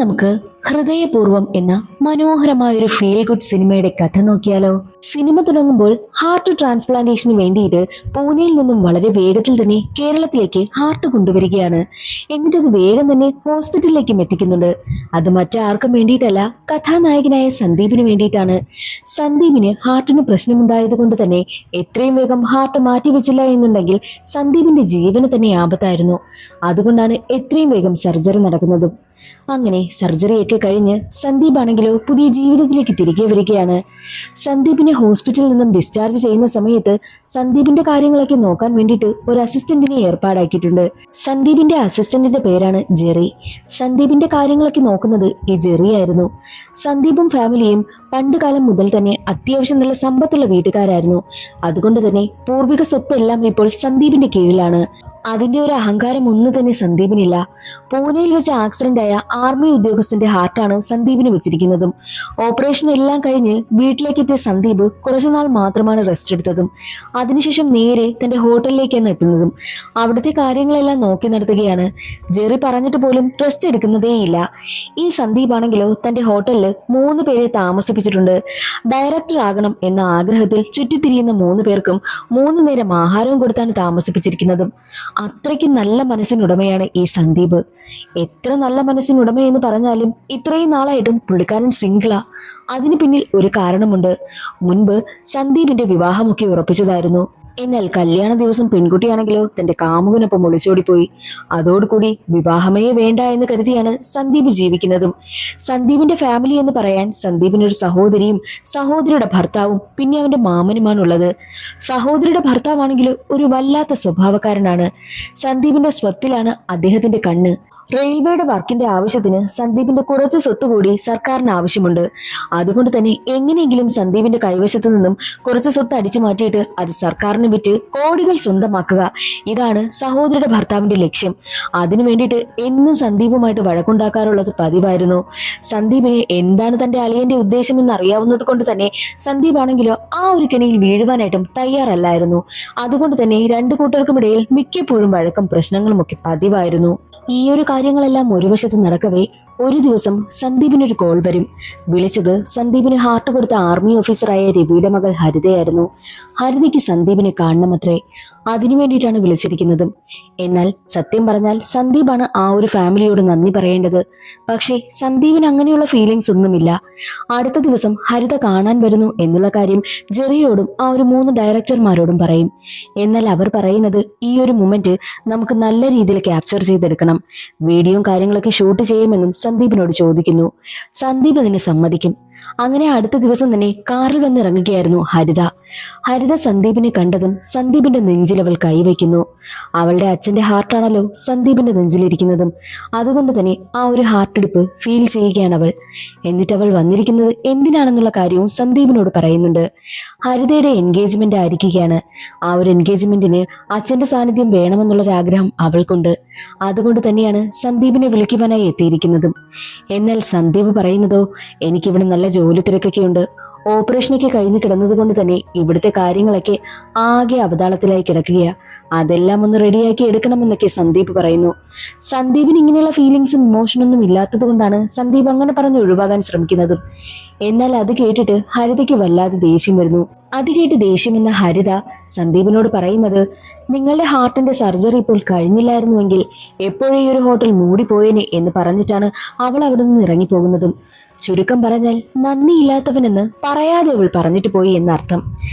നമുക്ക് ഹൃദയപൂർവ്വം എന്ന മനോഹരമായ ഒരു ഫീൽ ഗുഡ് സിനിമയുടെ കഥ നോക്കിയാലോ? സിനിമ തുടങ്ങുമ്പോൾ ഹാർട്ട് ട്രാൻസ്പ്ലാന്റേഷന് വേണ്ടിയിട്ട് പൂനെയിൽ നിന്നും വളരെ വേഗത്തിൽ തന്നെ കേരളത്തിലേക്ക് ഹാർട്ട് കൊണ്ടുവരികയാണ്. എന്നിട്ടത് വേഗം തന്നെ ഹോസ്പിറ്റലിലേക്കും എത്തിക്കുന്നുണ്ട്. അത് മറ്റാർക്കും വേണ്ടിയിട്ടല്ല, കഥാനായകനായ സന്ദീപിന് വേണ്ടിയിട്ടാണ്. സന്ദീപിന് ഹാർട്ടിന് പ്രശ്നമുണ്ടായത് കൊണ്ട് തന്നെ എത്രയും വേഗം ഹാർട്ട് മാറ്റിവെച്ചില്ല എന്നുണ്ടെങ്കിൽ സന്ദീപിന്റെ ജീവന് തന്നെ ആപത്തായിരുന്നു. അതുകൊണ്ടാണ് എത്രയും വേഗം സർജറി നടക്കുന്നതും. അങ്ങനെ സർജറിയൊക്കെ കഴിഞ്ഞ് സന്ദീപ് ആണെങ്കിലോ പുതിയ ജീവിതത്തിലേക്ക് തിരികെ വരികയാണ്. സന്ദീപിനെ ഹോസ്പിറ്റലിൽ നിന്നും ഡിസ്ചാർജ് ചെയ്യുന്ന സമയത്ത് സന്ദീപിന്റെ കാര്യങ്ങളൊക്കെ നോക്കാൻ വേണ്ടിയിട്ട് ഒരു അസിസ്റ്റന്റിനെ ഏർപ്പാടാക്കിയിട്ടുണ്ട്. സന്ദീപിന്റെ അസിസ്റ്റന്റിന്റെ പേരാണ് ജെറി. സന്ദീപിന്റെ കാര്യങ്ങളൊക്കെ നോക്കുന്നത് ഈ ജെറി ആയിരുന്നു. സന്ദീപും ഫാമിലിയും പണ്ടുകാലം മുതൽ തന്നെ അത്യാവശ്യം നല്ല സമ്പത്തുള്ള വീട്ടുകാരായിരുന്നു. അതുകൊണ്ട് തന്നെ പൂർവിക സ്വത്തെല്ലാം ഇപ്പോൾ സന്ദീപിന്റെ കീഴിലാണ്. അതിന്റെ ഒരു അഹങ്കാരം ഒന്നും തന്നെ സന്ദീപിനില്ല. പൂനെയിൽ വെച്ച് ആക്സിഡന്റ് ആയ ആർമി ഉദ്യോഗസ്ഥന്റെ ഹാർട്ടാണ് സന്ദീപിന് വെച്ചിരിക്കുന്നതും. ഓപ്പറേഷൻ എല്ലാം കഴിഞ്ഞ് വീട്ടിലേക്ക് എത്തിയ സന്ദീപ് കുറച്ചുനാൾ മാത്രമാണ് റെസ്റ്റ് എടുത്തതും. അതിനുശേഷം നേരെ തന്റെ ഹോട്ടലിലേക്കാണ് എത്തുന്നതും. അവിടുത്തെ കാര്യങ്ങളെല്ലാം നോക്കി നടത്തുകയാണ്. ജെറി പറഞ്ഞിട്ട് പോലും റെസ്റ്റ് എടുക്കുന്നതേയില്ല. ഈ സന്ദീപ് ആണെങ്കിലോ തന്റെ ഹോട്ടലിൽ 3 പേരെ താമസിപ്പിച്ചിട്ടുണ്ട്. ഡയറക്ടർ ആകണം എന്ന ആഗ്രഹത്തിൽ ചുറ്റിത്തിരിയുന്ന 3 പേർക്കും 3 നേരം ആഹാരവും കൊടുത്താണ് താമസിപ്പിച്ചിരിക്കുന്നതും. അത്രയ്ക്ക് നല്ല മനസ്സിനുടമയാണ് ഈ സന്ദീപ്. എത്ര നല്ല മനസ്സിനുടമയെന്ന് പറഞ്ഞാലും ഇത്രയും നാളായിട്ടും പുള്ളിക്കാരൻ സിംഗിളാ. അതിന് പിന്നിൽ ഒരു കാരണമുണ്ട്. മുൻപ് സന്ദീപിന്റെ വിവാഹമൊക്കെ ഉറപ്പിച്ചതായിരുന്നു. എന്നാൽ കല്യാണ ദിവസം പെൺകുട്ടിയാണെങ്കിലോ തന്റെ കാമുകനൊപ്പം ഒളിച്ചോടിപ്പോയി. അതോടുകൂടി വിവാഹമേ വേണ്ട എന്ന് കരുതിയാണ് സന്ദീപ് ജീവിക്കുന്നതും. സന്ദീപിന്റെ ഫാമിലി എന്ന് പറയാൻ സന്ദീപിനൊരു സഹോദരിയും സഹോദരിയുടെ ഭർത്താവും പിന്നെ അവന്റെ മാമനുമാണുള്ളത്. സഹോദരിയുടെ ഭർത്താവാണെങ്കിലോ ഒരു വല്ലാത്ത സ്വഭാവക്കാരനാണ്. സന്ദീപിന്റെ സ്വത്തിലാണ് അദ്ദേഹത്തിന്റെ കണ്ണ്. റെയിൽവേയുടെ വർക്കിന്റെ ആവശ്യത്തിന് സന്ദീപിന്റെ കുറച്ച് സ്വത്ത് കൂടി സർക്കാരിന് ആവശ്യമുണ്ട്. അതുകൊണ്ട് തന്നെ എങ്ങനെയെങ്കിലും സന്ദീപിന്റെ കൈവശത്തു നിന്നും കുറച്ച് സ്വത്ത് അടിച്ചു മാറ്റിയിട്ട് അത് സർക്കാരിന് വിറ്റ് കോടികൾ സ്വന്തമാക്കുക, ഇതാണ് സഹോദരിയുടെ ഭർത്താവിന്റെ ലക്ഷ്യം. അതിനു വേണ്ടിയിട്ട് എന്നും സന്ദീപുമായിട്ട് വഴക്കുണ്ടാക്കാറുള്ളത് പതിവായിരുന്നു. സന്ദീപിന് എന്താണ് തന്റെ അളിയന്റെ ഉദ്ദേശമെന്ന് അറിയാവുന്നത് കൊണ്ട് തന്നെ സന്ദീപ് ആണെങ്കിലോ ആ ഒരു കെണിയിൽ വീഴുവാനായിട്ടും തയ്യാറല്ലായിരുന്നു. അതുകൊണ്ട് തന്നെ 2 കൂട്ടർക്കുമിടയിൽ മിക്കപ്പോഴും വഴക്കം പ്രശ്നങ്ങളും ഒക്കെ പതിവായിരുന്നു. ഈ ഒരു കാര്യങ്ങളെല്ലാം ഒരു വശത്ത് നടക്കവേ ഒരു ദിവസം സന്ദീപിനൊരു കോൾ വരും. വിളിച്ചത് സന്ദീപിന് ഹാർട്ട് കൊടുത്ത ആർമി ഓഫീസറായ രവിയുടെ മകൾ ഹരിതയായിരുന്നു. ഹരിതയ്ക്ക് സന്ദീപിനെ കാണണമത്രേ. അതിനു വേണ്ടിയിട്ടാണ് വിളിച്ചിരിക്കുന്നതും. എന്നാൽ സത്യം പറഞ്ഞാൽ സന്ദീപാണ് ആ ഒരു ഫാമിലിയോട് നന്ദി പറയേണ്ടത്. പക്ഷേ സന്ദീപിന് അങ്ങനെയുള്ള ഫീലിങ്സ് ഒന്നുമില്ല. അടുത്ത ദിവസം ഹരിത കാണാൻ വരുന്നു എന്നുള്ള കാര്യം ജെറിയോടും ആ ഒരു 3 ഡയറക്ടർമാരോടും പറയും. എന്നാൽ അവർ പറയുന്നത് ഈ ഒരു മൊമെന്റ് നമുക്ക് നല്ല രീതിയിൽ ക്യാപ്ചർ ചെയ്തെടുക്കണം, വീഡിയോയും കാര്യങ്ങളൊക്കെ ഷൂട്ട് ചെയ്യുമെന്നും സന്ദീപിനോട് ചോദിക്കുന്നു. സന്ദീപ് അതിന് സമ്മതിക്കും. അങ്ങനെ അടുത്ത ദിവസം തന്നെ കാറിൽ വന്നിറങ്ങുകയായിരുന്നു ഹരിത. ഹരിത സന്ദീപിനെ കണ്ടതും സന്ദീപിന്റെ നെഞ്ചിൽ അവൾ കൈവയ്ക്കുന്നു. അവളുടെ അച്ഛന്റെ ഹാർട്ടാണല്ലോ സന്ദീപിന്റെ നെഞ്ചിലിരിക്കുന്നതും. അതുകൊണ്ട് തന്നെ ആ ഒരു ഹാർട്ടിടിപ്പ് ഫീൽ ചെയ്യുകയാണ് അവൾ. എന്നിട്ട് അവൾ വന്നിരിക്കുന്നത് എന്തിനാണെന്നുള്ള കാര്യവും സന്ദീപിനോട് പറയുന്നുണ്ട്. ഹരിതയുടെ എൻഗേജ്മെന്റ് ആയിരിക്കുകയാണ്. ആ ഒരു എൻഗേജ്മെന്റിന് അച്ഛന്റെ സാന്നിധ്യം വേണമെന്നുള്ളൊരാഗ്രഹം അവൾക്കുണ്ട്. അതുകൊണ്ട് തന്നെയാണ് സന്ദീപിനെ വിളിക്കുവാനായി എത്തിയിരിക്കുന്നതും. എന്നാൽ സന്ദീപ് പറയുന്നതോ, എനിക്കിവിടെ നല്ല ജോലി തിരക്കൊക്കെ ഉണ്ട്, ഓപ്പറേഷനൊക്കെ കഴിഞ്ഞ് കിടന്നത് കൊണ്ട് തന്നെ ഇവിടുത്തെ കാര്യങ്ങളൊക്കെ ആകെ അവതാളത്തിലായി കിടക്കുകയാ, അതെല്ലാം ഒന്ന് റെഡിയാക്കി എടുക്കണമെന്നൊക്കെ സന്ദീപ് പറയുന്നു. സന്ദീപിന് ഇങ്ങനെയുള്ള ഫീലിങ്സും ഇമോഷനൊന്നും ഇല്ലാത്തത് കൊണ്ടാണ് സന്ദീപ് അങ്ങനെ പറഞ്ഞ് ഒഴിവാകാൻ ശ്രമിക്കുന്നതും. എന്നാൽ അത് കേട്ടിട്ട് ഹരിതയ്ക്ക് വല്ലാതെ ദേഷ്യം വരുന്നു. അത് കേട്ട് ദേഷ്യമെന്ന ഹരിത സന്ദീപിനോട് പറയുന്നത്, നിങ്ങളുടെ ഹാർട്ടിന്റെ സർജറി ഇപ്പോൾ കഴിഞ്ഞില്ലായിരുന്നുവെങ്കിൽ എപ്പോഴേ ഈ ഒരു ഹോട്ടൽ മൂടിപ്പോയേനെ എന്ന് പറഞ്ഞിട്ടാണ് അവൾ അവിടെ നിന്ന് ഇറങ്ങിപ്പോകുന്നതും. ചുരുക്കം പറഞ്ഞാൽ നന്ദിയില്ലാത്തവനെന്ന് പറയാതെ അവൾ പറഞ്ഞിട്ട് പോയി എന്നർത്ഥം.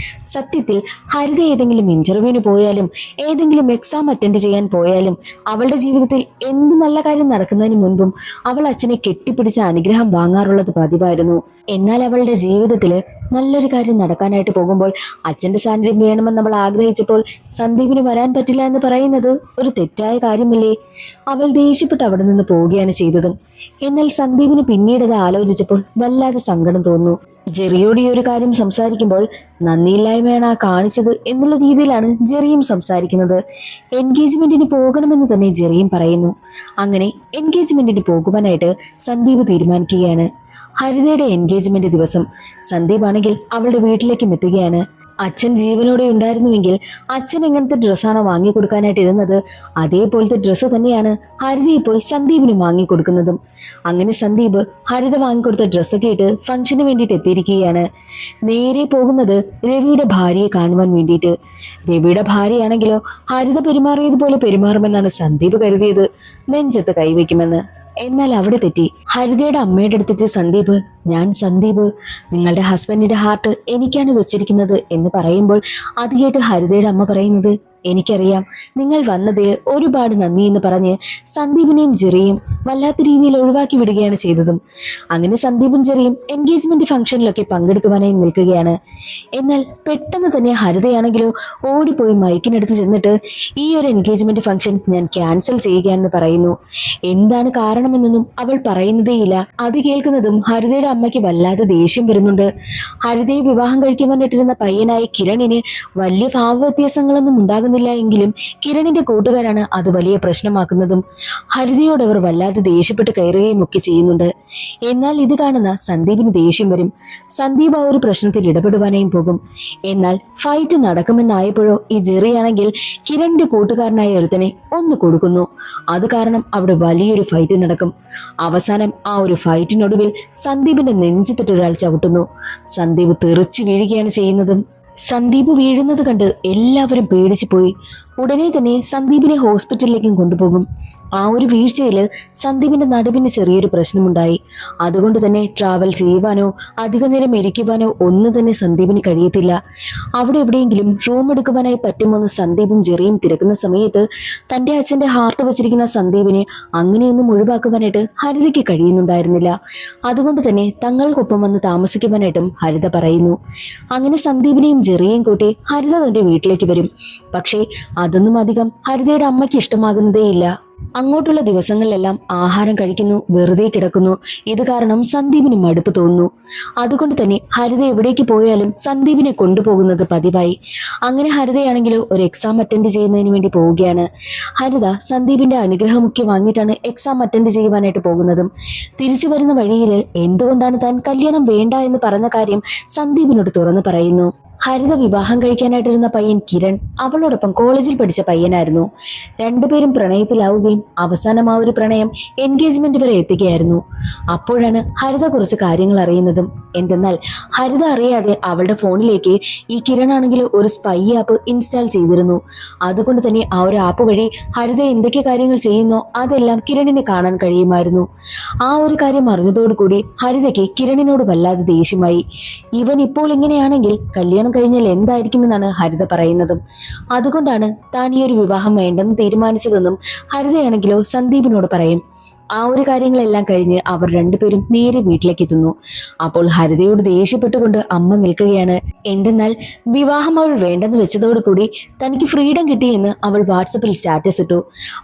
സത്യത്തിൽ ഹരിത ഏതെങ്കിലും ഇന്റർവ്യൂവിന് പോയാലും ഏതെങ്കിലും എക്സാം അറ്റൻഡ് ചെയ്യാൻ പോയാലും അവളുടെ ജീവിതത്തിൽ എന്ത് നല്ല കാര്യം നടക്കുന്നതിന് മുൻപും അവൾ അച്ഛനെ കെട്ടിപ്പിടിച്ച അനുഗ്രഹം വാങ്ങാറുള്ളത് പതിവായിരുന്നു. എന്നാൽ അവളുടെ ജീവിതത്തിൽ നല്ലൊരു കാര്യം നടക്കാനായിട്ട് പോകുമ്പോൾ അച്ഛന്റെ സാന്നിധ്യം വേണമെന്ന് അവൾ ആഗ്രഹിച്ചപ്പോൾ സന്ദീപിന് വരാൻ പറ്റില്ല എന്ന് പറയുന്നത് ഒരു തെറ്റായ കാര്യമല്ലേ? അവൾ ദേഷ്യപ്പെട്ട് അവിടെ നിന്ന് പോവുകയാണ് ചെയ്തതും. എന്നാൽ സന്ദീപിന് പിന്നീട് അത് ആലോചിച്ചപ്പോൾ വല്ലാതെ സങ്കടം തോന്നുന്നു. ജെറിയോട് ഈ ഒരു കാര്യം സംസാരിക്കുമ്പോൾ നന്ദിയില്ലായ്മയാണ് ആ കാണിച്ചത് എന്നുള്ള രീതിയിലാണ് ജെറിയും സംസാരിക്കുന്നത്. എൻഗേജ്മെന്റിന് പോകണമെന്ന് തന്നെ ജെറിയും പറയുന്നു. അങ്ങനെ എൻഗേജ്മെന്റിന് പോകുവാനായിട്ട് സന്ദീപ് തീരുമാനിക്കുകയാണ്. ഹരിതയുടെ എൻഗേജ്മെന്റ് ദിവസം സന്ദീപ് ആണെങ്കിൽ അവളുടെ വീട്ടിലേക്കും എത്തുകയാണ്. അച്ഛൻ ജീവനോടെ ഉണ്ടായിരുന്നുവെങ്കിൽ അച്ഛൻ എങ്ങനത്തെ ഡ്രസ്സാണോ വാങ്ങിക്കൊടുക്കാനായിട്ട് ഇരുന്നത് അതേപോലത്തെ ഡ്രസ്സ് തന്നെയാണ് ഹരിത ഇപ്പോൾ സന്ദീപിന് വാങ്ങിക്കൊടുക്കുന്നതും. അങ്ങനെ സന്ദീപ് ഹരിത വാങ്ങിക്കൊടുത്ത ഡ്രസ്സൊക്കെ ഇട്ട് ഫംഗ്ഷന് വേണ്ടിയിട്ട് എത്തിയിരിക്കുകയാണ്. നേരെ പോകുന്നത് രവിയുടെ ഭാര്യയെ കാണുവാൻ വേണ്ടിയിട്ട്. രവിയുടെ ഭാര്യയാണെങ്കിലോ ഹരിത പെരുമാറിയതുപോലെ പെരുമാറുമെന്നാണ് സന്ദീപ് കരുതിയത്. നെഞ്ചത്ത് കൈവയ്ക്കുമെന്ന്. എന്നാൽ അവിടെ തെറ്റി. ഹരിതയുടെ അമ്മയുടെ അടുത്തെത്തി സന്ദീപ്, ഞാൻ സന്ദീപ്, നിങ്ങളുടെ ഹസ്ബൻഡിന്റെ ഹാർട്ട് എനിക്കാണ് വെച്ചിരിക്കുന്നത് എന്ന് പറയുമ്പോൾ അത് കേട്ട് ഹരിതയുടെ അമ്മ പറയുന്നത്, എനിക്കറിയാം, നിങ്ങൾ വന്നതിൽ ഒരുപാട് നന്ദി എന്ന് പറഞ്ഞ് സന്ദീപിനെയും ജെറിയും വല്ലാത്ത രീതിയിൽ ഒഴിവാക്കി വിടുകയാണ് ചെയ്തതും. അങ്ങനെ സന്ദീപും ജെറിയും എൻഗേജ്മെന്റ് ഫംഗ്ഷനിലൊക്കെ പങ്കെടുക്കുവാനായി നിൽക്കുകയാണ്. എന്നാൽ പെട്ടെന്ന് തന്നെ ഹരിതയാണെങ്കിലോ ഓടിപ്പോയി മൈക്കിനടുത്ത് ചെന്നിട്ട് ഈ ഒരു എൻഗേജ്മെന്റ് ഫംഗ്ഷൻ ഞാൻ ക്യാൻസൽ ചെയ്യുകയാണെന്ന് പറയുന്നു. എന്താണ് കാരണമെന്നൊന്നും അവൾ പറയുന്നതേയില്ല. അത് കേൾക്കുന്നതും ഹരിതയുടെ അമ്മയ്ക്ക് വല്ലാതെ ദേഷ്യം വരുന്നുണ്ട്. ഹരിതയെ വിവാഹം കഴിക്കാൻ വന്നിട്ടിരുന്ന പയ്യനായ കിരണിന് വലിയ ഭാവവ്യത്യാസങ്ങളൊന്നും ഉണ്ടാകുന്നില്ല എങ്കിലും കിരണിന്റെ കൂട്ടുകാരാണ് അത് വലിയ പ്രശ്നമാക്കുന്നതും. ഹരിതയോട് അവർ വല്ലാതെ ദേഷ്യപ്പെട്ട് കയറുകയും ഒക്കെ ചെയ്യുന്നുണ്ട്. എന്നാൽ ഇത് കാണുന്ന സന്ദീപിന് ദേഷ്യം വരും. സന്ദീപ് ആ ഒരു പ്രശ്നത്തിൽ ഇടപെടുവാനായും പോകും. എന്നാൽ ഫൈറ്റ് നടക്കുമെന്നായപ്പോഴോ ഈ ജെറിയാണെങ്കിൽ കിരണിന്റെ കൂട്ടുകാരനായ ഒരുത്തനെ ഒന്ന് കൊടുക്കുന്നു. അത് കാരണം അവിടെ വലിയൊരു ഫൈറ്റ് നടക്കും. അവസാനം ആ ഒരു ഫൈറ്റിനൊടുവിൽ സന്ദീപിന്റെ നെഞ്ചിത്തിട്ട് ഒരാൾ ചവിട്ടുന്നു. സന്ദീപ് തെറിച്ച് വീഴുകയാണ് ചെയ്യുന്നതും. സന്ദീപ് വീഴുന്നത് കണ്ട് എല്ലാവരും പേടിച്ചു പോയി. ഉടനെ തന്നെ സന്ദീപിനെ ഹോസ്പിറ്റലിലേക്കും കൊണ്ടുപോകും. ആ ഒരു വീഴ്ചയിൽ സന്ദീപിന്റെ നടുവിന് ചെറിയൊരു പ്രശ്നമുണ്ടായി. അതുകൊണ്ട് തന്നെ ട്രാവൽ ചെയ്യുവാനോ അധിക നേരം ഇരിക്കുവാനോ ഒന്നും തന്നെ സന്ദീപിന് കഴിയത്തില്ല. അവിടെ എവിടെയെങ്കിലും റൂം എടുക്കുവാനായി പറ്റുമെന്ന് സന്ദീപും ജെറിയും തിരക്കുന്ന സമയത്ത് തന്റെ അച്ഛന്റെ ഹാർട്ട് വെച്ചിരിക്കുന്ന സന്ദീപിനെ അങ്ങനെയൊന്നും ഒഴിവാക്കുവാനായിട്ട് ഹരിതയ്ക്ക് കഴിയുന്നുണ്ടായിരുന്നില്ല. അതുകൊണ്ട് തന്നെ തങ്ങൾക്കൊപ്പം വന്ന് താമസിക്കുവാനായിട്ടും ഹരിത പറയുന്നു. അങ്ങനെ സന്ദീപിനെയും ജെറിയെയും കൂട്ടി ഹരിത തന്റെ വീട്ടിലേക്ക് വരും. പക്ഷേ അതൊന്നും അധികം ഹരിതയുടെ അമ്മയ്ക്ക് ഇഷ്ടമാകുന്നതേയില്ല. അങ്ങോട്ടുള്ള ദിവസങ്ങളിലെല്ലാം ആഹാരം കഴിക്കുന്നു, വെറുതെ കിടക്കുന്നു. ഇത് കാരണം സന്ദീപിന് മടുപ്പ് തോന്നുന്നു. അതുകൊണ്ട് തന്നെ ഹരിത എവിടേക്ക് പോയാലും സന്ദീപിനെ കൊണ്ടുപോകുന്നത് പതിവായി. അങ്ങനെ ഹരിതയാണെങ്കിലോ ഒരു എക്സാം അറ്റൻഡ് ചെയ്യുന്നതിന് വേണ്ടി പോവുകയാണ്. ഹരിത സന്ദീപിന്റെ അനുഗ്രഹമൊക്കെ വാങ്ങിയിട്ടാണ് എക്സാം അറ്റൻഡ് ചെയ്യുവാനായിട്ട് പോകുന്നതും. തിരിച്ചു വരുന്ന വഴിയിൽ എന്തുകൊണ്ടാണ് താൻ കല്യാണം വേണ്ട എന്ന് പറഞ്ഞ കാര്യം സന്ദീപിനോട് തുറന്നു പറയുന്നു. ഹരിത വിവാഹം കഴിക്കാനായിട്ടിരുന്ന പയ്യൻ കിരൺ അവളോടൊപ്പം കോളേജിൽ പഠിച്ച പയ്യനായിരുന്നു. രണ്ടുപേരും പ്രണയത്തിലാവുകയും അവസാനം ആ ഒരു പ്രണയം എൻഗേജ്മെന്റ് വരെ എത്തുകയായിരുന്നു. അപ്പോഴാണ് ഹരിത കുറച്ച് കാര്യങ്ങൾ അറിയുന്നതും. എന്തെന്നാൽ ഹരിത അറിയാതെ അവളുടെ ഫോണിലേക്ക് ഈ കിരൺ ആണെങ്കിൽ ഒരു സ്പൈ ആപ്പ് ഇൻസ്റ്റാൾ ചെയ്തിരുന്നു. അതുകൊണ്ട് തന്നെ ആ ഒരു ആപ്പ് വഴി ഹരിത എന്തൊക്കെ കാര്യങ്ങൾ ചെയ്യുന്നോ അതെല്ലാം കിരണിന് കാണാൻ കഴിയുമായിരുന്നു. ആ ഒരു കാര്യം അറിഞ്ഞതോടുകൂടി ഹരിതയ്ക്ക് കിരണിനോട് വല്ലാതെ ദേഷ്യമായി. ഇവൻ ഇപ്പോൾ ഇങ്ങനെയാണെങ്കിൽ കല്യാണം കഴിഞ്ഞാൽ എന്തായിരിക്കുമെന്നാണ് ഹരിത പറയുന്നതും. അതുകൊണ്ടാണ് താൻ ഈ ഒരു വിവാഹം വേണ്ടെന്ന് തീരുമാനിച്ചതെന്നും ഹരിതയാണെങ്കിലോ സന്ദീപിനോട് പറയും. ആ ഒരു കാര്യങ്ങളെല്ലാം കഴിഞ്ഞ് അവർ രണ്ടുപേരും നേരെ വീട്ടിലേക്ക് എത്തുന്നു. അപ്പോൾ ഹരിതയോട് ദേഷ്യപ്പെട്ടുകൊണ്ട് അമ്മ നിൽക്കുകയാണ്. എന്തെന്നാൽ വിവാഹം അവൾ വേണ്ടെന്ന് വെച്ചതോടുകൂടി തനിക്ക് ഫ്രീഡം കിട്ടിയെന്ന് അവൾ വാട്സപ്പിൽ സ്റ്റാറ്റസ് ഇട്ടു.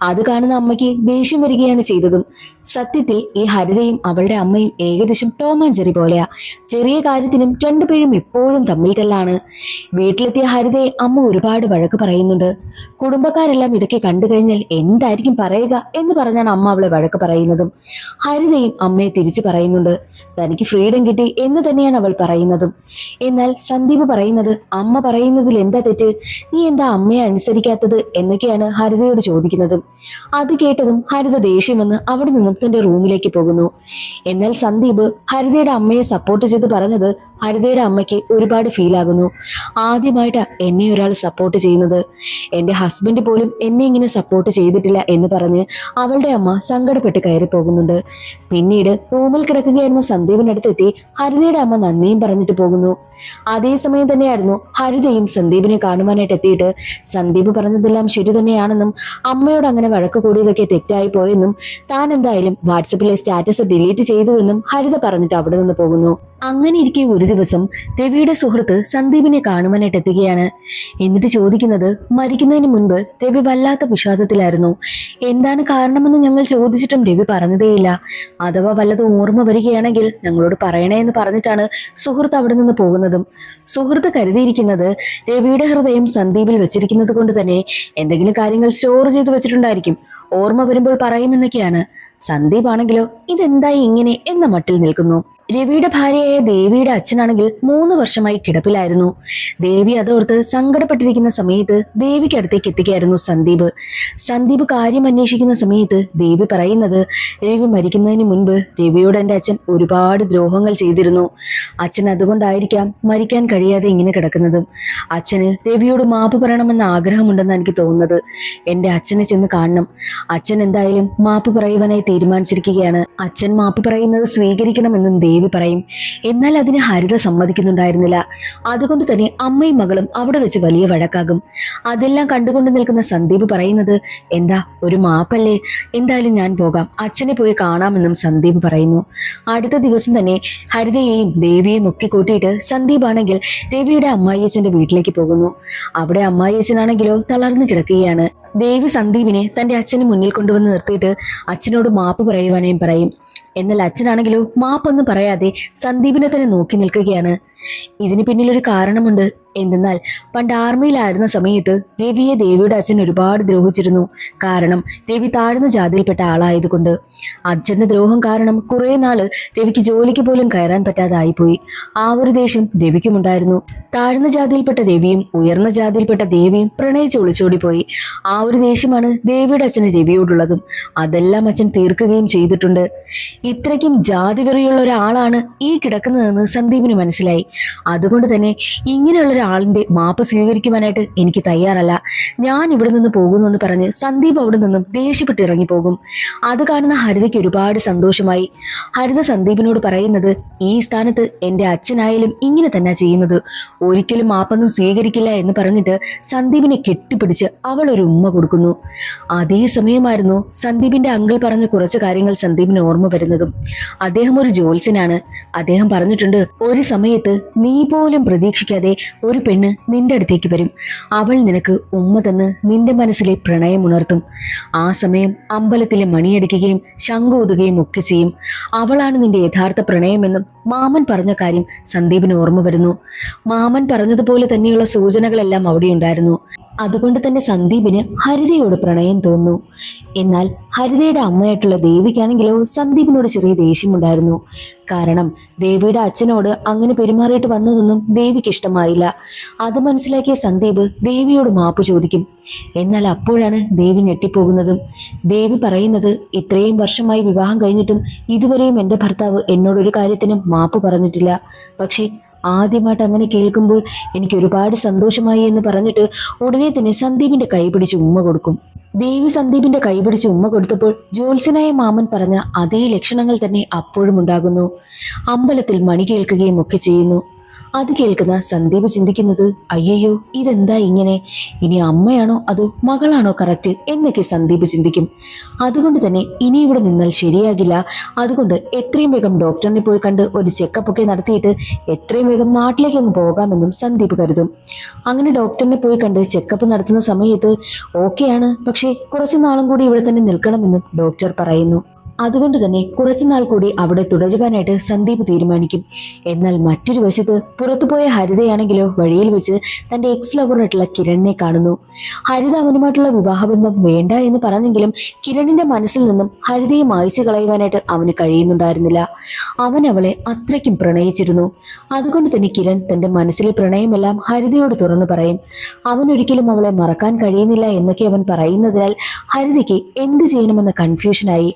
അത് കാണുന്ന അമ്മയ്ക്ക് ദേഷ്യം വരികയാണ് ചെയ്തതും. സത്യത്തിൽ ഈ ഹരിതയും അവളുടെ അമ്മയും ഏകദേശം ടോം ആൻഡ് ജെറി പോലെയാ. ചെറിയ കാര്യത്തിനും രണ്ടുപേരും എപ്പോഴും തമ്മിൽ തല്ലാണ്. വീട്ടിലെത്തിയ ഹരിതയെ അമ്മ ഒരുപാട് വഴക്ക് പറയുന്നുണ്ട്. കുടുംബക്കാരെല്ലാം ഇതൊക്കെ കണ്ടു കഴിഞ്ഞാൽ എന്തായിരിക്കും പറയുക എന്ന് പറഞ്ഞാണ് അമ്മ അവളെ വഴക്ക് പറയുന്നതും. ഹരിതയും അമ്മയെ തിരിച്ചു പറയുന്നുണ്ട്. തനിക്ക് ഫ്രീഡം കിട്ടി എന്ന് തന്നെയാണ് അവൾ പറയുന്നതും. എന്നാൽ സന്ദീപ് പറയുന്നത്, അമ്മ പറയുന്നതിൽ എന്താ തെറ്റ്, നീ എന്താ അമ്മയെ അനുസരിക്കാത്തത് എന്നൊക്കെയാണ് ഹരിതയോട് ചോദിക്കുന്നതും. അത് കേട്ടതും ഹരിത ദേഷ്യം വന്ന് അവിടെ നിന്നും തന്റെ റൂമിലേക്ക് പോകുന്നു. എന്നാൽ സന്ദീപ് ഹരിതയുടെ അമ്മയെ സപ്പോർട്ട് ചെയ്ത് പറഞ്ഞത് ഹരിതയുടെ അമ്മയ്ക്ക് ഒരുപാട് ഫീൽ ആകുന്നു. ആദ്യമായിട്ടാ എന്നെ ഒരാൾ സപ്പോർട്ട് ചെയ്യുന്നത്. എന്റെ ഹസ്ബൻഡ് പോലും എന്നെ ഇങ്ങനെ സപ്പോർട്ട് ചെയ്തിട്ടില്ല എന്ന് പറഞ്ഞ് അവളുടെ അമ്മ സങ്കടപ്പെട്ട് കയറി പോകുന്നുണ്ട്. പിന്നീട് റൂമിൽ കിടക്കുകയായിരുന്ന സന്ദീപിനടുത്തെത്തി ഹരിതയുടെ അമ്മ നന്ദിയും പറഞ്ഞിട്ട് പോകുന്നു. അതേസമയം തന്നെയായിരുന്നു ഹരിതയും സന്ദീപിനെ കാണുവാനായിട്ട് എത്തിയിട്ട് സന്ദീപ് പറഞ്ഞതെല്ലാം ശരി തന്നെയാണെന്നും അമ്മയോട് അങ്ങനെ വഴക്ക് കൂടിയതൊക്കെ തെറ്റായി പോയെന്നും താൻ എന്തായാലും വാട്സപ്പിലെ സ്റ്റാറ്റസ് ഡിലീറ്റ് ചെയ്തുവെന്നും ഹരിത പറഞ്ഞിട്ട് അവിടെ നിന്ന് പോകുന്നു. അങ്ങനെ ഇരിക്കെ ഒരു ദിവസം രവിയുടെ സുഹൃത്ത് സന്ദീപിനെ കാണുവാനായിട്ട് എത്തുകയാണ്. എന്നിട്ട് ചോദിക്കുന്നത്, മരിക്കുന്നതിന് മുൻപ് രവി വല്ലാത്ത വിഷാദത്തിലായിരുന്നു. എന്താണ് കാരണമെന്ന് ഞങ്ങൾ ചോദിച്ചിട്ടും രവി പറഞ്ഞതേയില്ല. അഥവാ വല്ലതും ഓർമ്മ വരികയാണെങ്കിൽ ഞങ്ങളോട് പറയണേ എന്ന് പറഞ്ഞിട്ടാണ് സുഹൃത്ത് അവിടെ നിന്ന് പോകുന്നതും. സുഹൃത്ത് കരുതിയിരിക്കുന്നത് രവിയുടെ ഹൃദയം സന്ദീപിൽ വെച്ചിരിക്കുന്നത് കൊണ്ട് തന്നെ എന്തെങ്കിലും കാര്യങ്ങൾ സ്റ്റോർ ചെയ്ത് വെച്ചിട്ടുണ്ടായിരിക്കും, ഓർമ്മ വരുമ്പോൾ പറയുമെന്നൊക്കെയാണ്. സന്ദീപ് ആണെങ്കിലോ ഇതെന്തായി ഇങ്ങനെ എന്ന മട്ടിൽ നിൽക്കുന്നു. രവിയുടെ ഭാര്യയായ ദേവിയുടെ അച്ഛനാണെങ്കിൽ 3 വർഷമായി കിടപ്പിലായിരുന്നു. ദേവി അതോർത്ത് സങ്കടപ്പെട്ടിരിക്കുന്ന സമയത്ത് ദേവിക്ക് അടുത്തേക്ക് എത്തിക്കായിരുന്നു സന്ദീപ് കാര്യം അന്വേഷിക്കുന്ന സമയത്ത് ദേവി പറയുന്നത്, രവി മരിക്കുന്നതിന് മുൻപ് രവിയോട് എൻ്റെ അച്ഛൻ ഒരുപാട് ദ്രോഹങ്ങൾ ചെയ്തിരുന്നു. അച്ഛൻ അതുകൊണ്ടായിരിക്കാം മരിക്കാൻ കഴിയാതെ ഇങ്ങനെ കിടക്കുന്നതും. അച്ഛന് രവിയോട് മാപ്പ് പറയണമെന്ന ആഗ്രഹമുണ്ടെന്ന് എനിക്ക് തോന്നുന്നത്. എൻ്റെ അച്ഛനെ ചെന്ന് കാണണം. അച്ഛൻ എന്തായാലും മാപ്പ് പറയുവാനായി തീരുമാനിച്ചിരിക്കുകയാണ്. അച്ഛൻ മാപ്പ് പറയുന്നത് സ്വീകരിക്കണമെന്നും ദേവി പറയും. എന്നാൽ അതിന് ഹരിത സമ്മതിക്കുന്നുണ്ടായിരുന്നില്ല. അതുകൊണ്ട് തന്നെ അമ്മയും മകളും അവിടെ വെച്ച് വലിയ വഴക്കാകും. അതെല്ലാം കണ്ടുകൊണ്ട് നിൽക്കുന്ന സന്ദീപ് പറയുന്നത്, എന്താ ഒരു മാപ്പല്ലേ, എന്തായാലും ഞാൻ പോകാം, അച്ഛനെ പോയി കാണാമെന്നും സന്ദീപ് പറയുന്നു. അടുത്ത ദിവസം തന്നെ ഹരിതയെയും ദേവിയെയും ഒക്കെ കൂട്ടിയിട്ട് സന്ദീപ് ആണെങ്കിൽ രവിയുടെ അമ്മായിയച്ഛന്റെ വീട്ടിലേക്ക് പോകുന്നു. അവിടെ അമ്മായിയച്ഛനാണെങ്കിലോ തളർന്നു കിടക്കുകയാണ്. ദേവി സന്ദീപിനെ തന്റെ അച്ഛന് മുന്നിൽ കൊണ്ടുവന്ന് നിർത്തിയിട്ട് അച്ഛനോട് മാപ്പ് പറയുവാനേയും പറയും. എന്നാൽ അച്ഛനാണെങ്കിലോ മാപ്പൊന്നും പറയാതെ സന്ദീപിനെ തന്നെ നോക്കി നിൽക്കുകയാണ്. ഇതിന് പിന്നിലൊരു കാരണമുണ്ട്. എന്തെന്നാൽ പണ്ട് ആർമിയിലായിരുന്ന സമയത്ത് രവിയെ ദേവിയുടെ അച്ഛൻ ഒരുപാട് ദ്രോഹിച്ചിരുന്നു. കാരണം രവി താഴ്ന്ന ജാതിയിൽപ്പെട്ട ആളായതുകൊണ്ട്. അച്ഛന്റെ ദ്രോഹം കാരണം കുറെ നാള് രവിക്ക് ജോലിക്ക് പോലും കയറാൻ പറ്റാതായിപ്പോയി. ആ ഒരു ദേഷ്യം രവിക്കുമുണ്ടായിരുന്നു. താഴ്ന്ന ജാതിയിൽപ്പെട്ട രവിയും ഉയർന്ന ജാതിയിൽപ്പെട്ട ദേവിയും പ്രണയിച്ച് ഒളിച്ചോടി പോയി. ആ ഒരു ദേഷ്യമാണ് ദേവിയുടെ അച്ഛന് രവിയോടുള്ളതും. അതെല്ലാം അച്ഛൻ തീർക്കുകയും ചെയ്തിട്ടുണ്ട്. ഇത്രയ്ക്കും ജാതി വെറിയുള്ള ഒരാളാണ് ഈ കിടക്കുന്നതെന്ന് സന്ദീപിന് മനസ്സിലായി. അതുകൊണ്ട് തന്നെ ഇങ്ങനെയുള്ള ഒരാളിന്റെ മാപ്പ് സ്വീകരിക്കുവാനായിട്ട് എനിക്ക് തയ്യാറല്ല, ഞാൻ ഇവിടെ നിന്ന് പോകുന്നു എന്ന് പറഞ്ഞ് സന്ദീപ് അവിടെ നിന്നും ദേഷ്യപ്പെട്ട് ഇറങ്ങിപ്പോകും. അത് കാണുന്ന ഹരിതയ്ക്ക് ഒരുപാട് സന്തോഷമായി. ഹരിത സന്ദീപിനോട് പറയുന്നത്, ഈ സ്ഥാനത്ത് എൻ്റെ അച്ഛനായാലും ഇങ്ങനെ തന്നെ ചെയ്യുന്നത്, ഒരിക്കലും മാപ്പൊന്നും സ്വീകരിക്കില്ല എന്ന് പറഞ്ഞിട്ട് സന്ദീപിനെ കെട്ടിപ്പിടിച്ച് അവൾ ഒരു ഉമ്മ കൊടുക്കുന്നു. അതേ സമയമായിരുന്നു സന്ദീപിന്റെ അങ്കിൾ പറഞ്ഞ കുറച്ച് കാര്യങ്ങൾ സന്ദീപിന് ഓർമ്മ വരുന്നതും. അദ്ദേഹം ഒരു ജ്യോത്സ്യനാണ്. അദ്ദേഹം പറഞ്ഞിട്ടുണ്ട്, ഒരു സമയത്ത് നീ പോലും പ്രതീക്ഷിക്കാതെ ഒരു പെണ്ണ് നിന്റെ അടുത്തേക്ക് വരും. അവൾ നിനക്ക് ഉമ്മ തന്ന് നിന്റെ മനസ്സിലെ പ്രണയം ഉണർത്തും. ആ സമയം അമ്പലത്തിലെ മണിയടിക്കുകയും ശംഖൂതുകയും ഒക്കെ ചെയ്യും. അവളാണ് നിന്റെ യഥാർത്ഥ പ്രണയമെന്നും മാമൻ പറഞ്ഞ കാര്യം സന്ദീപിന് ഓർമ്മ വരുന്നു. മാമൻ പറഞ്ഞതുപോലെ തന്നെയുള്ള സൂചനകളെല്ലാം അവിടെയുണ്ടായിരുന്നു. അതുകൊണ്ട് തന്നെ സന്ദീപിന് ഹരിതയോട് പ്രണയം തോന്നുന്നു. എന്നാൽ ഹരിതയുടെ അമ്മയായിട്ടുള്ള ദേവിക്കാണെങ്കിലോ സന്ദീപിനോട് ചെറിയ ദേഷ്യമുണ്ടായിരുന്നു. കാരണം ദേവിയുടെ അച്ഛനോട് അങ്ങനെ പെരുമാറിയിട്ട് വന്നതൊന്നും ദേവിക്ക് ഇഷ്ടമായില്ല. അത് മനസ്സിലാക്കിയ സന്ദീപ് ദേവിയോട് മാപ്പ് ചോദിക്കും. എന്നാൽ അപ്പോഴാണ് ദേവി ഞെട്ടിപ്പോകുന്നതും. ദേവി പറയുന്നത്, ഇത്രയും വർഷമായി വിവാഹം കഴിഞ്ഞിട്ടും ഇതുവരെയും എൻ്റെ ഭർത്താവ് എന്നോടൊരു കാര്യത്തിനും മാപ്പ് പറഞ്ഞിട്ടില്ല. പക്ഷേ ആദ്യമായിട്ട് അങ്ങനെ കേൾക്കുമ്പോൾ എനിക്ക് ഒരുപാട് സന്തോഷമായി എന്ന് പറഞ്ഞിട്ട് ഉടനെ തന്നെ സന്ദീപിന്റെ കൈ പിടിച്ച് ഉമ്മ കൊടുക്കും. ദേവി സന്ദീപിന്റെ കൈ പിടിച്ച് ഉമ്മ കൊടുത്തപ്പോൾ ജ്യോത്സ്യനായ മാമൻ പറഞ്ഞ അതേ ലക്ഷണങ്ങൾ തന്നെ അപ്പോഴും ഉണ്ടാകുന്നു. അമ്പലത്തിൽ മണി കേൾക്കുകയും ഒക്കെ ചെയ്യുന്നു. അത് കേൾക്കുന്ന സന്ദീപ് ചിന്തിക്കുന്നത്, അയ്യോ ഇതെന്താ ഇങ്ങനെ, ഇനി അമ്മയാണോ അതോ മകളാണോ കറക്റ്റ് എന്നൊക്കെ സന്ദീപ് ചിന്തിക്കും. അതുകൊണ്ട് തന്നെ ഇനി ഇവിടെ നിന്നാൽ ശരിയാകില്ല. അതുകൊണ്ട് എത്രയും വേഗം ഡോക്ടറിനെ പോയി കണ്ട് ഒരു ചെക്കപ്പ് ഒക്കെ നടത്തിയിട്ട് എത്രയും വേഗം നാട്ടിലേക്ക് അങ്ങ് പോകാമെന്നും സന്ദീപ് കരുതും. അങ്ങനെ ഡോക്ടറിനെ പോയി കണ്ട് ചെക്കപ്പ് നടത്തുന്ന സമയത്ത് ഓക്കെയാണ്, പക്ഷേ കുറച്ചു നാളും കൂടി ഇവിടെ തന്നെ നിൽക്കണമെന്നും ഡോക്ടർ പറയുന്നു. അതുകൊണ്ട് തന്നെ കുറച്ചുനാൾ കൂടി അവിടെ തുടരുവാനായിട്ട് സന്ദീപ് തീരുമാനിക്കും. എന്നാൽ മറ്റൊരു വശത്ത് പുറത്തുപോയ ഹരിതയാണെങ്കിലോ വഴിയിൽ വെച്ച് തന്റെ എക്സ് ലവറായിട്ടുള്ള കിരണിനെ കാണുന്നു. ഹരിത അവനുമായിട്ടുള്ള വിവാഹബന്ധം വേണ്ട എന്ന് പറഞ്ഞെങ്കിലും കിരണിന്റെ മനസ്സിൽ നിന്നും ഹരിതയെ മായ്ച്ചു കളയുവാനായിട്ട് അവന് കഴിയുന്നുണ്ടായിരുന്നില്ല. അവൻ അവളെ അത്രയ്ക്കും പ്രണയിച്ചിരുന്നു. അതുകൊണ്ട് തന്നെ കിരൺ തന്റെ മനസ്സിലെ പ്രണയമെല്ലാം ഹരിതയോട് തുറന്നു പറയും. അവനൊരിക്കലും അവളെ മറക്കാൻ കഴിയുന്നില്ല എന്നൊക്കെ അവൻ പറയുന്നതിനാൽ ഹരിതയ്ക്ക് എന്ത് ചെയ്യണമെന്ന കൺഫ്യൂഷനായി.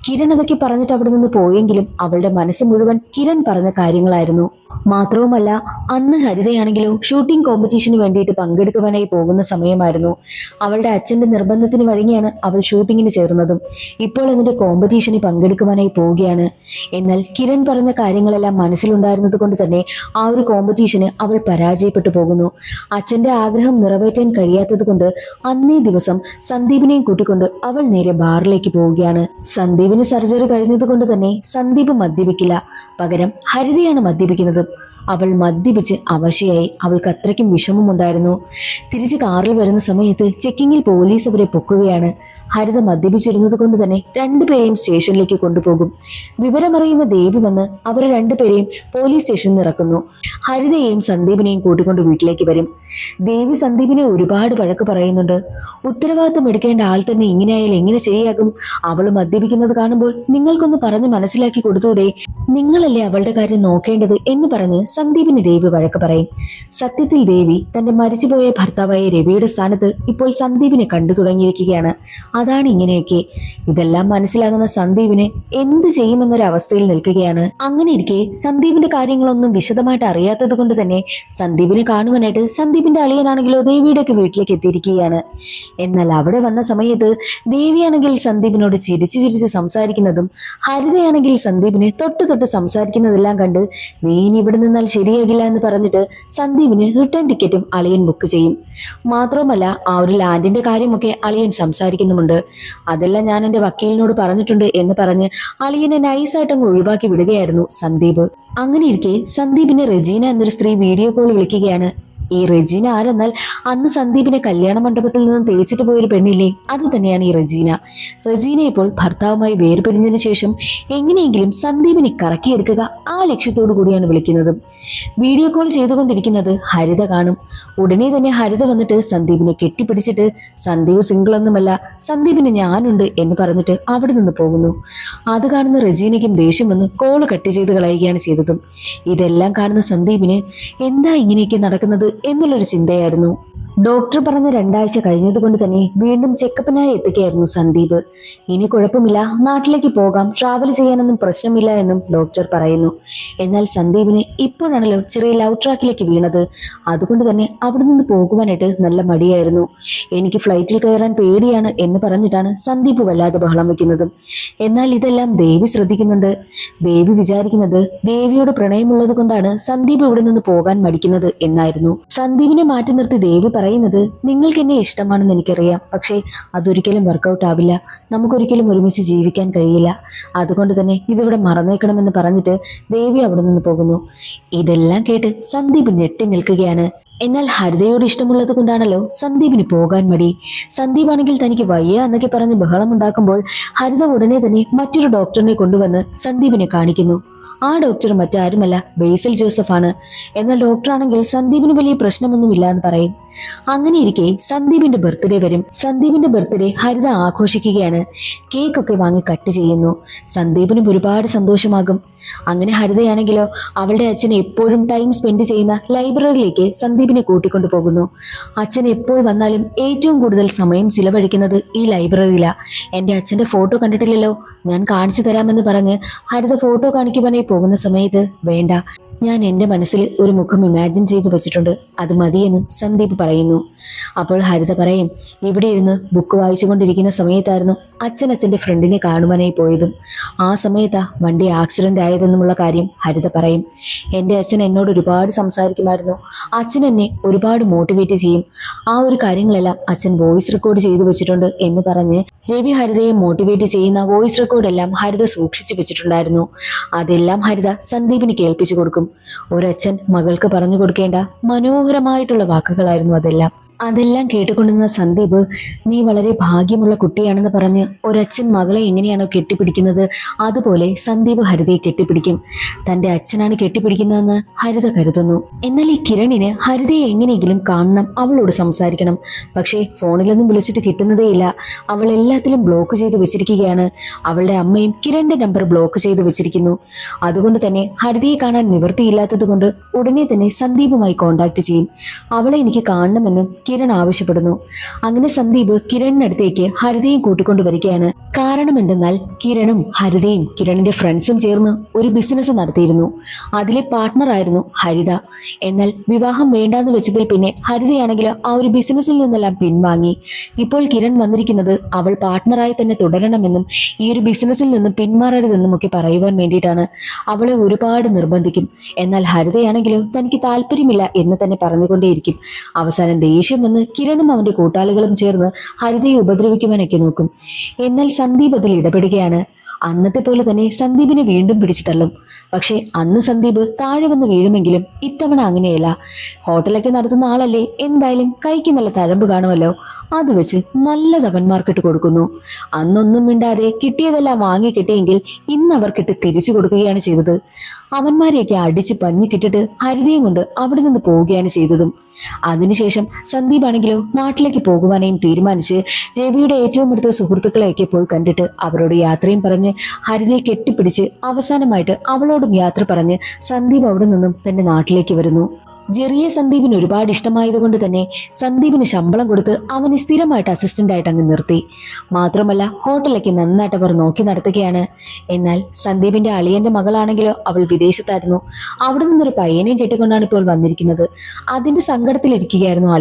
കിരൺ അതൊക്കെ പറഞ്ഞിട്ട് അവിടെ നിന്ന് പോയെങ്കിലും അവളുടെ മനസ്സ് മുഴുവൻ കിരൺ പറഞ്ഞ കാര്യങ്ങളായിരുന്നു. മാത്രവുമല്ല, അന്ന് ഹരിതയാണെങ്കിലും ഷൂട്ടിംഗ് കോമ്പറ്റീഷന് വേണ്ടിയിട്ട് പങ്കെടുക്കുവാനായി പോകുന്ന സമയമായിരുന്നു. അവളുടെ അച്ഛന്റെ നിർബന്ധത്തിന് വഴങ്ങിയാണ് അവൾ ഷൂട്ടിങ്ങിന് ചേർന്നതും. ഇപ്പോൾ അതിന്റെ കോമ്പറ്റീഷന് പങ്കെടുക്കുവാനായി പോവുകയാണ്. എന്നാൽ കിരൺ പറഞ്ഞ കാര്യങ്ങളെല്ലാം മനസ്സിലുണ്ടായിരുന്നത് കൊണ്ട് തന്നെ ആ ഒരു കോമ്പറ്റീഷന് അവൾ പരാജയപ്പെട്ടു പോകുന്നു. അച്ഛന്റെ ആഗ്രഹം നിറവേറ്റാൻ കഴിയാത്തത് കൊണ്ട് അന്നേ ദിവസം സന്ദീപിനെയും കൂട്ടിക്കൊണ്ട് അവൾ നേരെ ബാറിലേക്ക് പോവുകയാണ്. സന്ദീപിന് സർജറി കഴിഞ്ഞത് കൊണ്ട് തന്നെ സന്ദീപ് മദ്യപിക്കില്ല, പകരം ഹരിതയാണ് മദ്യപിക്കുന്നത്. അവൾ മദ്യപിച്ച് അവശയായി. അവൾക്ക് അത്രയ്ക്കും വിഷമമുണ്ടായിരുന്നു. തിരിച്ച് കാറിൽ വരുന്ന സമയത്ത് ചെക്കിങ്ങിൽ പോലീസ് അവരെ പൊക്കുകയാണ്. ഹരിത മദ്യപിച്ചിരുന്നത് കൊണ്ട് തന്നെ രണ്ടുപേരെയും സ്റ്റേഷനിലേക്ക് കൊണ്ടുപോകും. വിവരമറിയുന്ന ദേവി വന്ന് അവരെ രണ്ടുപേരെയും പോലീസ് സ്റ്റേഷനിൽ ഇറക്കുന്നു. ഹരിതയെയും സന്ദീപിനെയും കൂട്ടിക്കൊണ്ട് വീട്ടിലേക്ക് വരും. ദേവി സന്ദീപിനെ ഒരുപാട് വഴക്ക് പറയുന്നുണ്ട്. ഉത്തരവാദിത്തം എടുക്കേണ്ട ആൾ തന്നെ ഇങ്ങനെയായാൽ എങ്ങനെ ശരിയാകും? അവൾ മദ്യപിക്കുന്നത് കാണുമ്പോൾ നിങ്ങൾക്കൊന്ന് പറഞ്ഞ് മനസ്സിലാക്കി കൊടുത്തൂടെ? നിങ്ങളല്ലേ അവളുടെ കാര്യം നോക്കേണ്ടത് എന്ന് പറഞ്ഞ് സന്ദീപിന് ദേവി വഴക്ക് പറയും. സത്യത്തിൽ ദേവി തന്റെ മരിച്ചുപോയ ഭർത്താവായ രവിയുടെ സ്ഥാനത്ത് ഇപ്പോൾ സന്ദീപിനെ കണ്ടു തുടങ്ങിയിരിക്കുകയാണ്. അതാണ് ഇങ്ങനെയൊക്കെ. ഇതെല്ലാം മനസ്സിലാകുന്ന സന്ദീപിന് എന്ത് ചെയ്യുമെന്നൊരവസ്ഥയിൽ നിൽക്കുകയാണ്. അങ്ങനെ ഇരിക്കെ സന്ദീപിന്റെ കാര്യങ്ങളൊന്നും വിശദമായിട്ട് അറിയാത്തത് കൊണ്ട് തന്നെ സന്ദീപിനെ കാണുവാനായിട്ട് സന്ദീപിന്റെ അളിയനാണെങ്കിലോ ദേവിയുടെ വീട്ടിലേക്ക് എത്തിയിരിക്കുകയാണ്. എന്നാൽ അവിടെ വന്ന സമയത്ത് ദേവിയാണെങ്കിൽ സന്ദീപിനോട് ചിരിച്ച് ചിരിച്ച് സംസാരിക്കുന്നതും ഹരിതയാണെങ്കിൽ സന്ദീപിനെ തൊട്ട് സംസാരിക്കുന്നതെല്ലാം കണ്ട് നീ ഇനി ഇവിടെ നിന്നാൽ ശരിയാകില്ല എന്ന് പറഞ്ഞിട്ട് സന്ദീപിന് റിട്ടേൺ ടിക്കറ്റും അളിയൻ ബുക്ക് ചെയ്യും. മാത്രവുമല്ല ആ ഒരു ലാൻഡിന്റെ കാര്യമൊക്കെ അളിയൻ സംസാരിക്കുന്നുമുണ്ട്. അതെല്ലാം ഞാൻ എന്റെ വക്കീലിനോട് പറഞ്ഞിട്ടുണ്ട് എന്ന് പറഞ്ഞ് അളിയനെ നൈസായിട്ടങ്ങ് ഒഴിവാക്കി വിടുകയായിരുന്നു സന്ദീപ്. അങ്ങനെ ഇരിക്കെ സന്ദീപിനെ റെജീന എന്നൊരു സ്ത്രീ വീഡിയോ കോൾ വിളിക്കുകയാണ്. ഈ റെജീന ആരെന്നാൽ അന്ന് സന്ദീപിനെ കല്യാണ മണ്ഡപത്തിൽ നിന്നും തേച്ചിട്ട് പോയൊരു പെണ്ണില്ലേ, അത് തന്നെയാണ് ഈ റെജീന. റെജീന ഇപ്പോൾ ഭർത്താവുമായി വേർപിരിഞ്ഞതിനു ശേഷം എങ്ങനെയെങ്കിലും സന്ദീപിനെ കറക്കിയെടുക്കുക, ആ ലക്ഷ്യത്തോടു കൂടിയാണ് വിളിക്കുന്നത്. വീഡിയോ കോൾ ചെയ്തുകൊണ്ടിരിക്കുന്നത് ഹരിത കാണും. ഉടനെ തന്നെ ഹരിത വന്നിട്ട് സന്ദീപിനെ കെട്ടിപ്പിടിച്ചിട്ട് സന്ദീപ് സിംഗിളൊന്നുമല്ല, സന്ദീപിന് ഞാനുണ്ട് എന്ന് പറഞ്ഞിട്ട് അവിടെ നിന്ന് പോകുന്നു. അത് കാണുന്ന റെജീനയ്ക്കും ദേഷ്യം വന്ന് കോള് കട്ട് ചെയ്ത് കളയുകയാണ് ചെയ്തതും. ഇതെല്ലാം കാണുന്ന സന്ദീപിന് എന്താ ഇങ്ങനെയൊക്കെ നടക്കുന്നത് എന്നുള്ളൊരു ചിന്തയായിരുന്നു. ഡോക്ടർ പറഞ്ഞ 2 ആഴ്ച കഴിഞ്ഞതുകൊണ്ട് തന്നെ വീണ്ടും ചെക്കപ്പിനായി എത്തുകയായിരുന്നു സന്ദീപ്. ഇനി കുഴപ്പമില്ല, നാട്ടിലേക്ക് പോകാം, ട്രാവൽ ചെയ്യാനൊന്നും പ്രശ്നമില്ല എന്നും ഡോക്ടർ പറയുന്നു. എന്നാൽ സന്ദീപിന് ഇപ്പോഴാണല്ലോ ചെറിയ ലവ് ട്രാക്കിലേക്ക് വീണത്. അതുകൊണ്ട് തന്നെ അവിടെ നിന്ന് പോകുവാനായിട്ട് നല്ല മടിയായിരുന്നു. എനിക്ക് ഫ്ലൈറ്റിൽ കയറാൻ പേടിയാണ് എന്ന് പറഞ്ഞിട്ടാണ് സന്ദീപ് വല്ലാതെ ബഹളം വയ്ക്കുന്നതും. എന്നാൽ ഇതെല്ലാം ദേവി ശ്രദ്ധിക്കുന്നുണ്ട്. ദേവി വിചാരിക്കുന്നത് ദേവിയോട് പ്രണയമുള്ളത് കൊണ്ടാണ് സന്ദീപ് ഇവിടെ നിന്ന് പോകാൻ മടിക്കുന്നത് എന്നായിരുന്നു. സന്ദീപിനെ മാറ്റി നിർത്തി ദേവി പറയുന്നത്, നിങ്ങൾക്ക് എന്നെ ഇഷ്ടമാണെന്ന് എനിക്കറിയാം, പക്ഷേ അതൊരിക്കലും വർക്കൗട്ട് ആവില്ല, നമുക്കൊരിക്കലും ഒരുമിച്ച് ജീവിക്കാൻ കഴിയില്ല, അതുകൊണ്ട് തന്നെ ഇതിവിടെ മറന്നേക്കണമെന്ന് പറഞ്ഞിട്ട് ദേവി അവിടെ നിന്ന് പോകുന്നു. ഇതെല്ലാം കേട്ട് സന്ദീപ് ഞെട്ടി നിൽക്കുകയാണ്. എന്നാൽ ഹരിതയോട് ഇഷ്ടമുള്ളത് കൊണ്ടാണല്ലോ സന്ദീപിന് പോകാൻ മടി. സന്ദീപ് ആണെങ്കിൽ തനിക്ക് വയ്യ എന്നൊക്കെ പറഞ്ഞ് ബഹളം ഉണ്ടാക്കുമ്പോൾ ഹരിത ഉടനെ തന്നെ മറ്റൊരു ഡോക്ടറിനെ കൊണ്ടുവന്ന് സന്ദീപിനെ കാണിക്കുന്നു. ആ ഡോക്ടർ മറ്റാരുമല്ല, ബേസിൽ ജോസഫ് ആണ്. എന്നാൽ ഡോക്ടറാണെങ്കിൽ സന്ദീപിന് വലിയ പ്രശ്നമൊന്നുമില്ല എന്ന് പറയും. അങ്ങനെ ഇരിക്കെ സന്ദീപിന്റെ ബർത്ത്ഡേ വരും. സന്ദീപിന്റെ ബർത്ത്ഡേ ഹരിത ആഘോഷിക്കുകയാണ്. കേക്കൊക്കെ വാങ്ങി കട്ട് ചെയ്യുന്നു. സന്ദീപിനും ഒരുപാട് സന്തോഷമാകും. അങ്ങനെ ഹരിതയാണെങ്കിലോ അവളുടെ അച്ഛൻ എപ്പോഴും ടൈം സ്പെൻഡ് ചെയ്യുന്ന ലൈബ്രറിയിലേക്ക് സന്ദീപിനെ കൂട്ടിക്കൊണ്ടു പോകുന്നു. അച്ഛൻ എപ്പോൾ വന്നാലും ഏറ്റവും കൂടുതൽ സമയം ചിലവഴിക്കുന്നത് ഈ ലൈബ്രറിയിലാ. എൻ്റെ അച്ഛൻ്റെ ഫോട്ടോ കണ്ടിട്ടില്ലല്ലോ, ഞാൻ കാണിച്ചു തരാമെന്ന് പറഞ്ഞ് ഹരിത ഫോട്ടോ കാണിക്കുവാനായി പോകുന്ന സമയത്ത് വേണ്ട, ഞാൻ എൻ്റെ മനസ്സിൽ ഒരു മുഖം ഇമാജിൻ ചെയ്തു വെച്ചിട്ടുണ്ട്, അത് മതിയെന്ന് സന്ദീപ് പറയുന്നു. അപ്പോൾ ഹരിത പറയും, ഇവിടെ ഇരുന്ന് ബുക്ക് വായിച്ചുകൊണ്ടിരിക്കുന്ന സമയത്തായിരുന്നു അച്ഛൻ്റെ ഫ്രണ്ടിനെ കാണുവാനായി പോയതും ആ സമയത്താ വണ്ടി ആക്സിഡന്റ് ആയതെന്നുമുള്ള കാര്യം ഹരിത പറയും. എൻ്റെ അച്ഛൻ എന്നോട് ഒരുപാട് സംസാരിക്കുമായിരുന്നു, അച്ഛൻ എന്നെ ഒരുപാട് മോട്ടിവേറ്റ് ചെയ്യും, ആ ഒരു കാര്യങ്ങളെല്ലാം അച്ഛൻ വോയിസ് റെക്കോർഡ് ചെയ്തു വെച്ചിട്ടുണ്ട് എന്ന് പറഞ്ഞ് രവി ഹരിതയെ മോട്ടിവേറ്റ് ചെയ്യുന്ന വോയിസ് റെക്കോർഡെല്ലാം ഹരിത സൂക്ഷിച്ചു വെച്ചിട്ടുണ്ടായിരുന്നു. അതെല്ലാം ഹരിത സന്ദീപിന് കേൾപ്പിച്ചു കൊടുക്കും. ഒരച്ഛൻ മകൾക്ക് പറഞ്ഞു കൊടുക്കേണ്ട മനോഹരമായിട്ടുള്ള വാക്കുകളായിരുന്നു അതെല്ലാം. അതെല്ലാം കേട്ടുകൊണ്ടിരുന്ന സന്ദീപ്, നീ വളരെ ഭാഗ്യമുള്ള കുട്ടിയാണെന്ന് പറഞ്ഞ് ഒരച്ഛൻ മകളെ എങ്ങനെയാണോ കെട്ടിപ്പിടിക്കുന്നത് അതുപോലെ സന്ദീപ് ഹരിതയെ കെട്ടിപ്പിടിക്കും. തന്റെ അച്ഛനാണ് കെട്ടിപ്പിടിക്കുന്നതെന്ന് ഹരിത കരുതുന്നു. എന്നാൽ ഈ കിരണിന് ഹരിതയെ എങ്ങനെയെങ്കിലും കാണണം, അവളോട് സംസാരിക്കണം. പക്ഷേ ഫോണിലൊന്നും വിളിച്ചിട്ട് കിട്ടുന്നതേയില്ല. അവൾ എല്ലാത്തിലും ബ്ലോക്ക് ചെയ്ത് വെച്ചിരിക്കുകയാണ്. അവളുടെ അമ്മയും കിരണിന്റെ നമ്പർ ബ്ലോക്ക് ചെയ്ത് വെച്ചിരിക്കുന്നു. അതുകൊണ്ട് തന്നെ ഹരിതയെ കാണാൻ നിവൃത്തിയില്ലാത്തത് കൊണ്ട് ഉടനെ തന്നെ സന്ദീപുമായി കോണ്ടാക്ട് ചെയ്യും. അവളെ എനിക്ക് കാണണമെന്നും കിരൺ ആവശ്യപ്പെടുന്നു. അങ്ങനെ സന്ദീപ് കിരണിനടുത്തേക്ക് ഹരിതയും കൂട്ടിക്കൊണ്ടുവരികയാണ്. കാരണം എന്തെന്നാൽ കിരണും ഹരിതയും കിരണിന്റെ ഫ്രണ്ട്സും ചേർന്ന് ഒരു ബിസിനസ് നടത്തിയിരുന്നു. അതിലെ പാർട്ട്ണർ ആയിരുന്നു ഹരിത. എന്നാൽ വിവാഹം വേണ്ടാന്ന് വെച്ചതിൽ പിന്നെ ഹരിതയാണെങ്കിൽ ആ ഒരു ബിസിനസ്സിൽ നിന്നെല്ലാം പിൻവാങ്ങി. ഇപ്പോൾ കിരൺ വന്നിരിക്കുന്നത് അവൾ പാർട്ട്ണറായി തന്നെ തുടരണമെന്നും ഈ ഒരു ബിസിനസ്സിൽ നിന്നും പിന്മാറരുതെന്നും ഒക്കെ പറയുവാൻ വേണ്ടിയിട്ടാണ്. അവളെ ഒരുപാട് നിർബന്ധിക്കും. എന്നാൽ ഹരിതയാണെങ്കിലോ തനിക്ക് താല്പര്യമില്ല എന്ന് തന്നെ പറഞ്ഞുകൊണ്ടേയിരിക്കും. അവസാനം ദേഷ്യം വന്ന് കിരണും അവന്റെ കൂട്ടാളികളും ചേർന്ന് ഹരിതയെ ഉപദ്രവിക്കുവാനൊക്കെ നോക്കും. എന്നാൽ സന്ദീപ് അതിൽ ഇടപെടുകയാണ്. അന്നത്തെ പോലെ തന്നെ സന്ദീപിനെ വീണ്ടും പിടിച്ചു തള്ളും. പക്ഷേ അന്ന് സന്ദീപ് താഴെ വന്ന് വീഴുമെങ്കിലും ഇത്തവണ അങ്ങനെയല്ല. ഹോട്ടലൊക്കെ നടത്തുന്ന ആളല്ലേ, എന്തായാലും കൈക്ക് നല്ല തഴമ്പ് കാണുമല്ലോ, അത് വെച്ച് നല്ല തവന്മാർക്കിട്ട് കൊടുക്കുന്നു. അന്നൊന്നും മിണ്ടാതെ കിട്ടിയതെല്ലാം വാങ്ങി കിട്ടിയെങ്കിൽ ഇന്ന് അവർക്കിട്ട് തിരിച്ചു കൊടുക്കുകയാണ് ചെയ്തത്. അവന്മാരെയൊക്കെ അടിച്ച് പഞ്ഞിക്കിട്ടിട്ട് ഹരിതയും കൊണ്ട് അവിടെ നിന്ന് പോവുകയാണ് ചെയ്തതും. അതിനുശേഷം സന്ദീപ് ആണെങ്കിലോ നാട്ടിലേക്ക് പോകുവാനായും തീരുമാനിച്ച് രവിയുടെ ഏറ്റവും അടുത്ത സുഹൃത്തുക്കളെയൊക്കെ പോയി കണ്ടിട്ട് അവരോട് യാത്രയും പറഞ്ഞ് പറഞ്ഞ് ഹരിതയെ കെട്ടിപ്പിടിച്ച് അവസാനമായിട്ട് അവളോടും യാത്ര പറഞ്ഞ് സന്ദീപ് അവിടെ നിന്നും തന്റെ നാട്ടിലേക്ക് വരുന്നു. ജെറിയെ സന്ദീപിന് ഒരുപാട് ഇഷ്ടമായതുകൊണ്ട് തന്നെ സന്ദീപിന് ശമ്പളം കൊടുത്ത് അവനെ സ്ഥിരമായിട്ട് അസിസ്റ്റന്റ് ആയിട്ട് അങ്ങ് നിർത്തി. മാത്രമല്ല ഹോട്ടലിലേക്ക് നന്നായിട്ട് അവർ നോക്കി നടത്തുകയാണ്. എന്നാൽ സന്ദീപിന്റെ അളിയന്റെ മകളാണെങ്കിലോ അവൾ വിദേശത്തായിരുന്നു. അവിടെ നിന്നൊരു പയ്യനെയും കെട്ടിക്കൊണ്ടാണ് ഇപ്പോൾ വന്നിരിക്കുന്നത്. അതിന്റെ സങ്കടത്തിലിരിക്കുകയായിരുന്നു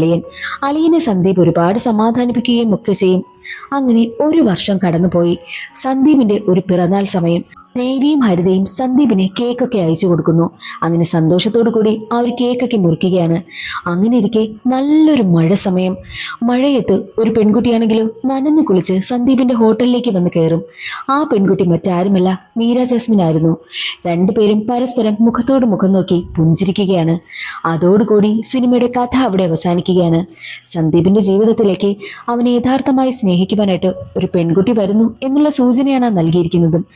അളിയനെ സന്ദീപ് ഒരുപാട് സമാധാനിപ്പിക്കുകയും ഒക്കെ ചെയ്യും. അങ്ങനെ ഒരു വർഷം കടന്നുപോയി. സന്ദീപിന്റെ ഒരു പിറന്നാൾ സമയം. ദേവിയും ഹരിതയും സന്ദീപിന് കേക്കൊക്കെ അയച്ചു കൊടുക്കുന്നു. അങ്ങനെ സന്തോഷത്തോടു കൂടി ആ ഒരു കേക്കൊക്കെ മുറിക്കുകയാണ്. അങ്ങനെ ഇരിക്കെ നല്ലൊരു മഴ സമയം. മഴയത്ത് ഒരു പെൺകുട്ടിയാണെങ്കിലും നനഞ്ഞു കുളിച്ച് സന്ദീപിന്റെ ഹോട്ടലിലേക്ക് വന്ന് കയറും. ആ പെൺകുട്ടി മറ്റാരുമല്ല, മീര ജാസ്മിൻ ആയിരുന്നു. രണ്ടുപേരും പരസ്പരം മുഖത്തോട് മുഖം നോക്കി പുഞ്ചിരിക്കുകയാണ്. അതോടുകൂടി സിനിമയുടെ കഥ അവിടെ അവസാനിക്കുകയാണ്. സന്ദീപിന്റെ ജീവിതത്തിലേക്ക് അവനെ യഥാർത്ഥമായി സ്നേഹിക്കുവാനായിട്ട് ഒരു പെൺകുട്ടി വരുന്നു എന്നുള്ള സൂചനയാണ് നൽകിയിരിക്കുന്നതും.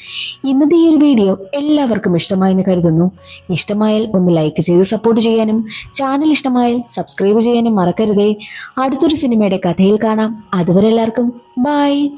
ഇന്നത്തെ ഈ ഒരു വീഡിയോ എല്ലാവർക്കും ഇഷ്ടമായെന്ന് കരുതുന്നു. ഇഷ്ടമായാൽ ഒന്ന് ലൈക്ക് ചെയ്ത് സപ്പോർട്ട് ചെയ്യാനും ചാനൽ ഇഷ്ടമായാൽ സബ്സ്ക്രൈബ് ചെയ്യാനും മറക്കരുതേ. അടുത്തൊരു സിനിമയുടെ കഥയിൽ കാണാം. അതുവരെ എല്ലാവർക്കും ബൈ.